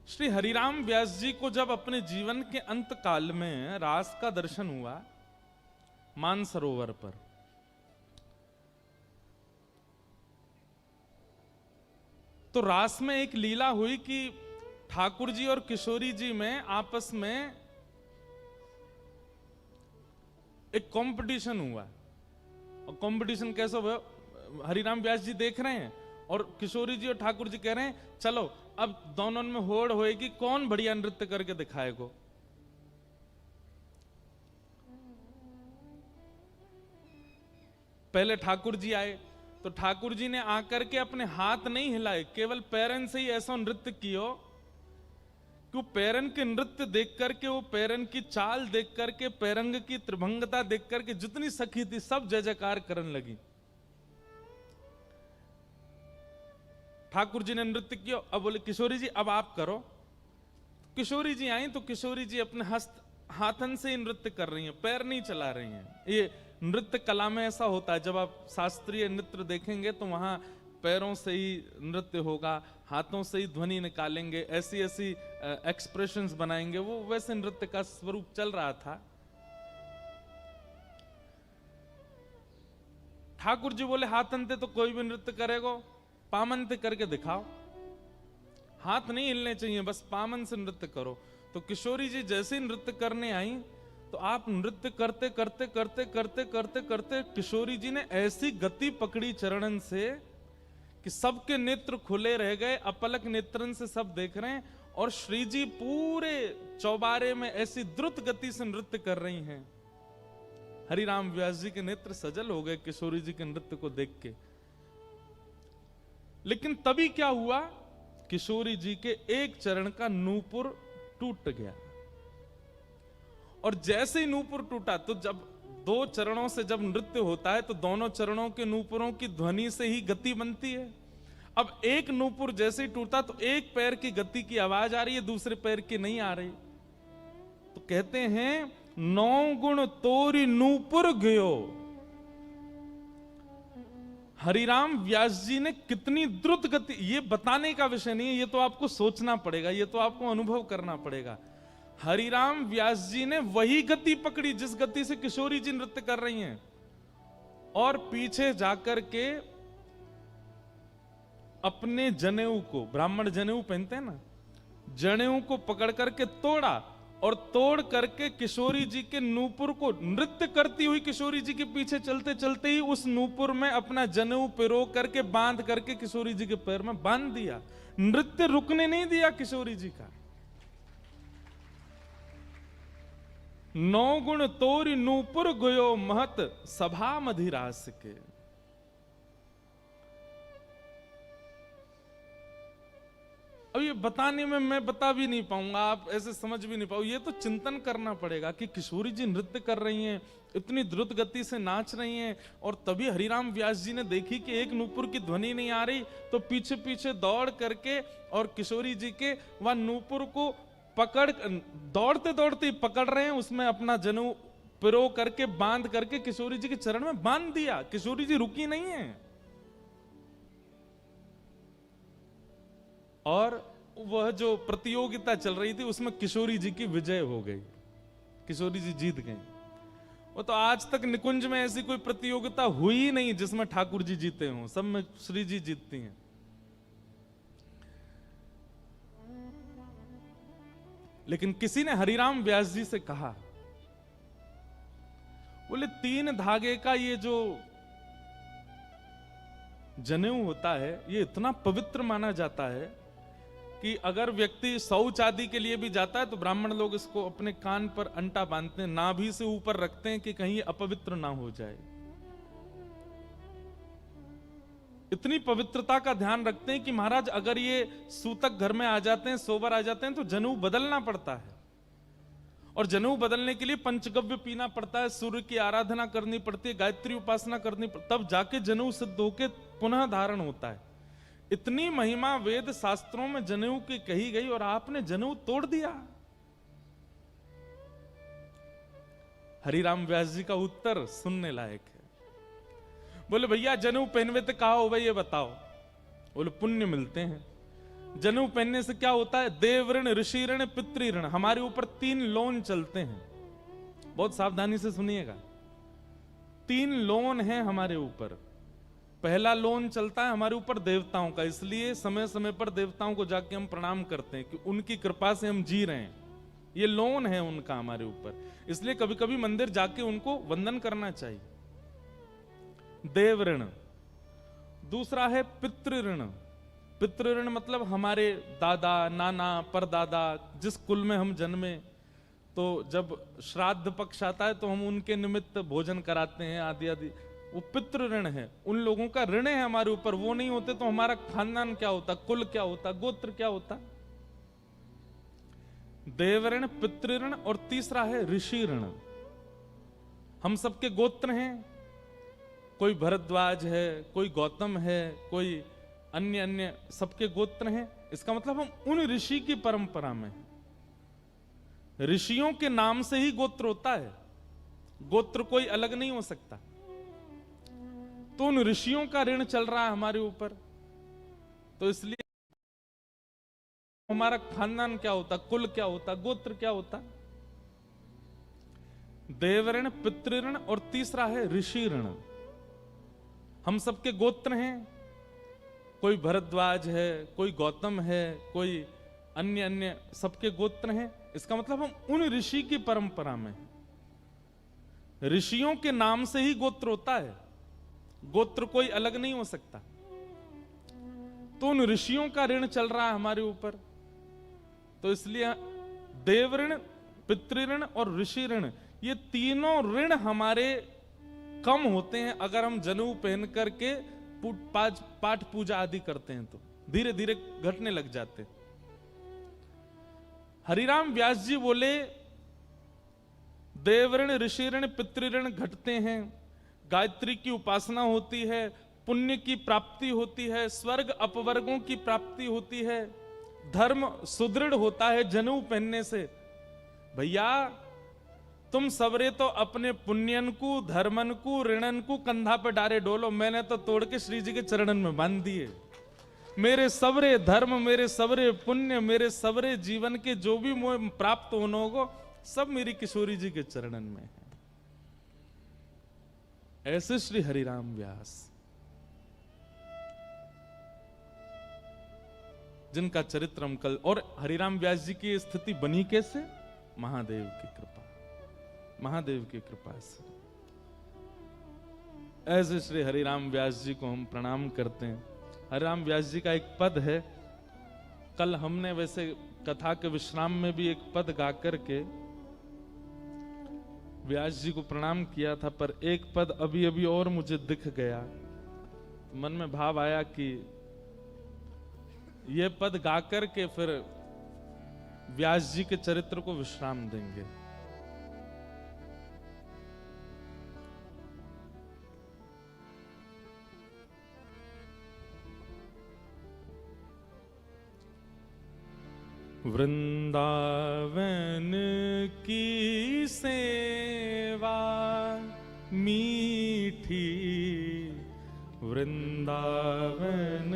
श्री हरिराम व्यास जी को जब अपने जीवन के अंत काल में रास का दर्शन हुआ मानसरोवर पर, तो रास में एक लीला हुई कि ठाकुर जी और किशोरी जी में आपस में एक कंपटीशन हुआ। और कंपटीशन कैसा हुआ? हरिराम व्यास जी देख रहे हैं और किशोरी जी और ठाकुर जी कह रहे हैं चलो अब दोनों में होड़ होएगी कौन बढ़िया नृत्य करके दिखाएगा। पहले ठाकुर जी आए तो ठाकुर जी ने आकर के अपने हाथ नहीं हिलाए, केवल पैरन से ही ऐसा नृत्य किया कि वो पैरन के नृत्य देख करके, वो पैरन की चाल देख करके, पैरंग की त्रिभंगता देख करके जितनी सखी थी सब जय जयकार करने लगी। ठाकुर जी ने नृत्य किया, अब बोले किशोरी जी अब आप करो। किशोरी जी आई तो किशोरी जी अपने हाथन से ही नृत्य कर रही हैं, पैर नहीं चला रही हैं। ये नृत्य कला में ऐसा होता है, जब आप शास्त्रीय नृत्य देखेंगे तो वहां पैरों से ही नृत्य होगा, हाथों से ही ध्वनि निकालेंगे, ऐसी ऐसी एक्सप्रेशंस बनाएंगे, वो वैसे नृत्य का स्वरूप चल रहा था। ठाकुर जी बोले हाथंते तो कोई भी नृत्य करेगा, पामंते करके दिखाओ, हाथ नहीं हिलने चाहिए, बस पामन से नृत्य करो। तो किशोरी जी जैसे ही नृत्य करने आई तो आप नृत्य करते करते करते करते करते करते किशोरी जी ने ऐसी गति पकड़ी चरणन से कि सबके नेत्र खुले रह गए, अपलक नेत्रन से सब देख रहे हैं। और श्री जी पूरे चौबारे में ऐसी द्रुत गति से नृत्य कर रही हैं। हरिराम व्यास जी के नेत्र सजल हो गए किशोरी जी के नृत्य को देख के। लेकिन तभी क्या हुआ, किशोरी जी के एक चरण का नूपुर टूट गया। और जैसे ही नूपुर टूटा तो जब दो चरणों से जब नृत्य होता है तो दोनों चरणों के नूपुरों की ध्वनि से ही गति बनती है। अब एक नूपुर जैसे ही टूटा तो एक पैर की गति की आवाज आ रही है, दूसरे पैर की नहीं आ रही। तो कहते हैं 9 गुण तोरी नूपुर गयो। हरिराम व्यास जी ने कितनी द्रुत गति, ये बताने का विषय नहीं है, ये तो आपको सोचना पड़ेगा, ये तो आपको अनुभव करना पड़ेगा। हरिराम व्यास जी ने वही गति पकड़ी जिस गति से किशोरी जी नृत्य कर रही हैं, और पीछे जाकर के अपने जनेऊ को, ब्राह्मण जनेऊ पहनते हैं ना, जनेऊ को पकड़ करके तोड़ा और तोड़ करके किशोरी जी के नूपुर को, नृत्य करती हुई किशोरी जी के पीछे चलते चलते ही उस नूपुर में अपना जनेऊ पिरो करके बांध करके किशोरी जी के पैर में बांध दिया। नृत्य रुकने नहीं दिया किशोरी जी का। 9 गुण तोरी नूपुर गयो महत सभा मधिरास के। अब ये बताने में मैं बता भी नहीं पाऊंगा, आप ऐसे समझ भी नहीं पाओ, ये तो चिंतन करना पड़ेगा कि किशोरी जी नृत्य कर रही हैं, इतनी द्रुत गति से नाच रही हैं, और तभी हरिराम व्यास जी ने देखी कि एक नूपुर की ध्वनि नहीं आ रही, तो पीछे पीछे दौड़ करके और किशोरी जी के वह नूपुर को पकड़, दौड़ते दौड़ते पकड़ रहे हैं, उसमें अपना जनेऊ पिरो करके बांध करके किशोरी जी के चरण में बांध दिया। किशोरी जी रुकी नहीं है और वह जो प्रतियोगिता चल रही थी उसमें किशोरी जी की विजय हो गई, किशोरी जी जीत गई। वो तो आज तक निकुंज में ऐसी कोई प्रतियोगिता हुई ही नहीं जिसमें ठाकुर जी जीते हों, सब में श्री जी जीतती हैं। लेकिन किसी ने हरिराम व्यास जी से कहा, बोले 3 धागे का ये जो जनेऊ होता है ये इतना पवित्र माना जाता है कि अगर व्यक्ति शौच आदि के लिए भी जाता है तो ब्राह्मण लोग इसको अपने कान पर अंटा बांधते हैं, नाभि से ऊपर रखते हैं कि कहीं अपवित्र ना हो जाए। इतनी पवित्रता का ध्यान रखते हैं कि महाराज अगर ये सूतक घर में आ जाते हैं, सोबर आ जाते हैं, तो जनेऊ बदलना पड़ता है। और जनेऊ बदलने के लिए पंचगव्य पीना पड़ता है, सूर्य की आराधना करनी पड़ती है, गायत्री उपासना करनी पड़ती, तब जाके जनेऊ सिद्ध होके पुनः धारण होता है। इतनी महिमा वेद शास्त्रों में जनेऊ की कही गई और आपने जनेऊ तोड़ दिया। हरिराम व्यास जी का उत्तर सुनने लायक है। बोले भैया जनेऊ पहनवे तो कहा हो भाई ये बताओ। बोले पुण्य मिलते हैं। जनेऊ पहनने से क्या होता है? देव ऋण, ऋषि ऋण, पितृ ऋण। हमारे ऊपर 3 लोन चलते हैं, बहुत सावधानी से सुनिएगा। 3 लोन हैं हमारे ऊपर। पहला लोन चलता है हमारे ऊपर देवताओं का, इसलिए समय समय पर देवताओं को जाके हम प्रणाम करते हैं कि उनकी कृपा से हम जी रहे हैं। ये लोन है उनका हमारे ऊपर, इसलिए कभी कभी मंदिर जाके उनको वंदन करना चाहिए। देव ऋण। दूसरा है पितृ ऋण। पितृ ऋण मतलब हमारे दादा, नाना, परदादा, जिस कुल में हम जन्मे, तो जब श्राद्ध पक्ष आता है तो हम उनके निमित्त भोजन कराते हैं आदि आदि। वो पितृ ऋण है, उन लोगों का ऋण है हमारे ऊपर। वो नहीं होते तो हमारा खानदान क्या होता, कुल क्या होता, गोत्र क्या होता। देव ऋण, पितृ ऋण, और तीसरा है ऋषि ऋण। हम सबके गोत्र हैं, कोई भरद्वाज है, कोई गौतम है, कोई अन्य अन्य, सबके गोत्र हैं। इसका मतलब हम उन ऋषि की परंपरा में हैं। ऋषियों के नाम से ही गोत्र होता है, गोत्र कोई अलग नहीं हो सकता। तो उन ऋषियों का ऋण चल रहा है हमारे ऊपर, तो इसलिए हमारा खानदान क्या होता, कुल क्या होता, गोत्र क्या होता। देव ऋण, पितृ ऋण, और तीसरा है ऋषि ऋण। हम सबके गोत्र हैं, कोई भरद्वाज है, कोई गौतम है, कोई अन्य अन्य, सबके गोत्र हैं। इसका मतलब हम उन ऋषि की परंपरा में हैं। ऋषियों के नाम से ही गोत्र होता है, गोत्र कोई अलग नहीं हो सकता। तो उन ऋषियों का ऋण चल रहा है हमारे ऊपर, तो इसलिए देव ऋण, पितृ ऋण और ऋषि ऋण, ये तीनों ऋण हमारे कम होते हैं अगर हम जनेऊ पहन करके पाठ पूजा आदि करते हैं, तो धीरे धीरे घटने लग जाते हैं। हरिराम व्यास जी बोले देव ऋण, ऋषि ऋण, पितृ ऋण घटते हैं, गायत्री की उपासना होती है, पुण्य की प्राप्ति होती है, स्वर्ग अपवर्गों की प्राप्ति होती है, धर्म सुदृढ़ होता है जनेऊ पहनने से। भैया तुम सबरे तो अपने पुण्यन को, धर्मन को, ऋणन को कंधा पे डारे डोलो, मैंने तो तोड़ के श्री जी के चरणन में बांध दिए। मेरे सबरे धर्म, मेरे सबरे पुण्य, मेरे सबरे जीवन के जो भी मोह प्राप्त होने होगा, सब मेरी किशोरी जी के चरणन में है। ऐसे श्री हरिराम व्यास, जिनका चरित्र हम कल, और हरिराम व्यास जी की स्थिति बनी कैसे? महादेव की कृपा, महादेव की कृपा से। ऐसे श्री हरिराम व्यास जी को हम प्रणाम करते हैं। हरिराम व्यास जी का एक पद है, कल हमने वैसे कथा के विश्राम में भी एक पद गा करके व्यास जी को प्रणाम किया था, पर एक पद अभी अभी और मुझे दिख गया, तो मन में भाव आया कि ये पद गा करके फिर व्यास जी के चरित्र को विश्राम देंगे। वृंदावन की सेवा मीठी, वृंदावन